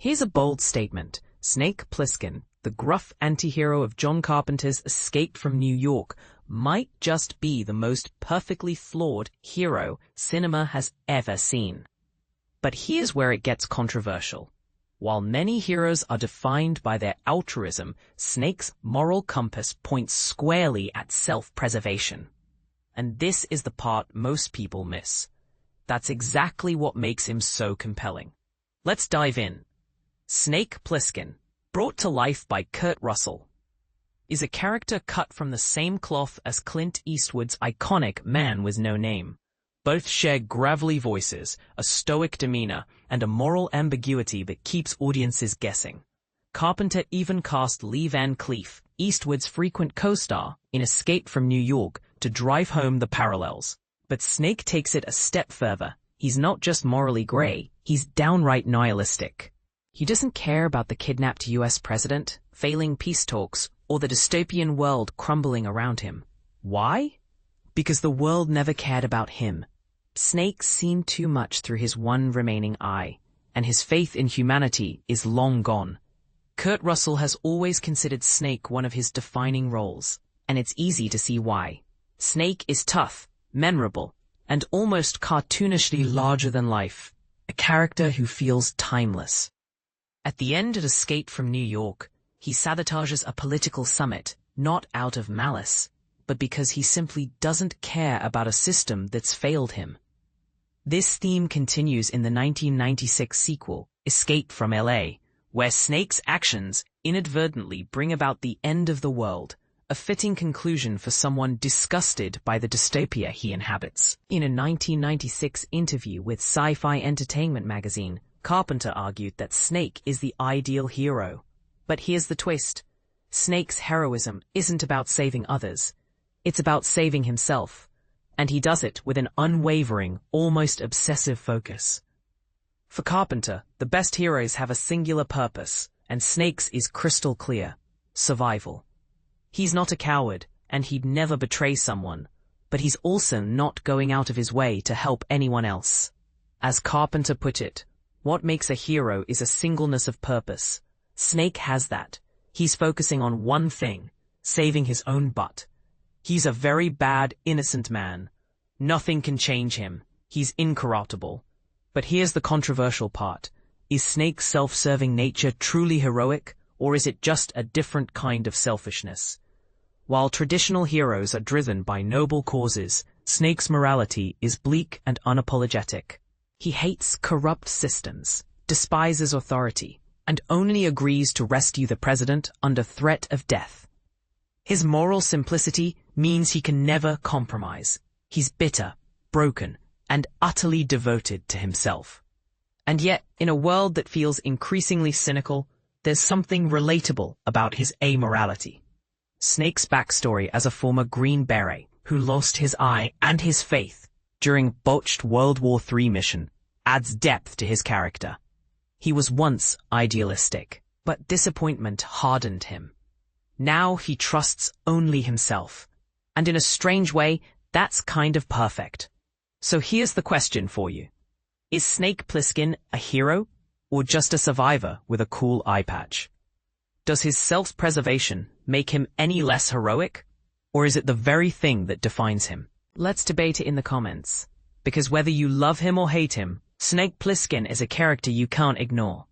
Here's a bold statement. Snake Plissken, the gruff anti-hero of John Carpenter's Escape from New York, might just be the most perfectly flawed hero cinema has ever seen. But here's where it gets controversial. While many heroes are defined by their altruism, Snake's moral compass points squarely at self-preservation. And this is the part most people miss. That's exactly what makes him so compelling. Let's dive in. Snake Plissken, brought to life by Kurt Russell, is a character cut from the same cloth as Clint Eastwood's iconic Man with No Name. Both share gravelly voices, a stoic demeanor, and a moral ambiguity that keeps audiences guessing. Carpenter even cast Lee Van Cleef, Eastwood's frequent co-star, in Escape from New York to drive home the parallels. But Snake takes it a step further. He's not just morally gray, he's downright nihilistic. He doesn't care about the kidnapped US president, failing peace talks, or the dystopian world crumbling around him. Why? Because the world never cared about him. Snake seen too much through his one remaining eye, and his faith in humanity is long gone. Kurt Russell has always considered Snake one of his defining roles, and it's easy to see why. Snake is tough, memorable, and almost cartoonishly larger than life, a character who feels timeless. At the end of Escape from New York, he sabotages a political summit, not out of malice, but because he simply doesn't care about a system that's failed him. This theme continues in the 1996 sequel, Escape from LA, where Snake's actions inadvertently bring about the end of the world, a fitting conclusion for someone disgusted by the dystopia he inhabits. In a 1996 interview with Sci-Fi Entertainment magazine, Carpenter argued that Snake is the ideal hero. But here's the twist. Snake's heroism isn't about saving others. It's about saving himself. And he does it with an unwavering, almost obsessive focus. For Carpenter, the best heroes have a singular purpose, and Snake's is crystal clear: survival. He's not a coward, and he'd never betray someone, but he's also not going out of his way to help anyone else. As Carpenter put it, what makes a hero is a singleness of purpose. Snake has that. He's focusing on one thing: saving his own butt. He's a very bad, innocent man. Nothing can change him. He's incorruptible. But here's the controversial part. Is Snake's self-serving nature truly heroic, or is it just a different kind of selfishness? While traditional heroes are driven by noble causes, Snake's morality is bleak and unapologetic. He hates corrupt systems, despises authority, and only agrees to rescue the president under threat of death. His moral simplicity means he can never compromise. He's bitter, broken, and utterly devoted to himself. And yet, in a world that feels increasingly cynical, there's something relatable about his amorality. Snake's backstory as a former Green Beret who lost his eye and his faith during a botched World War III mission adds depth to his character. He was once idealistic, but disappointment hardened him. Now he trusts only himself. And in a strange way, that's kind of perfect. So here's the question for you. Is Snake Plissken a hero, or just a survivor with a cool eye patch? Does his self-preservation make him any less heroic, or is it the very thing that defines him? Let's debate it in the comments, because whether you love him or hate him, Snake Plissken is a character you can't ignore.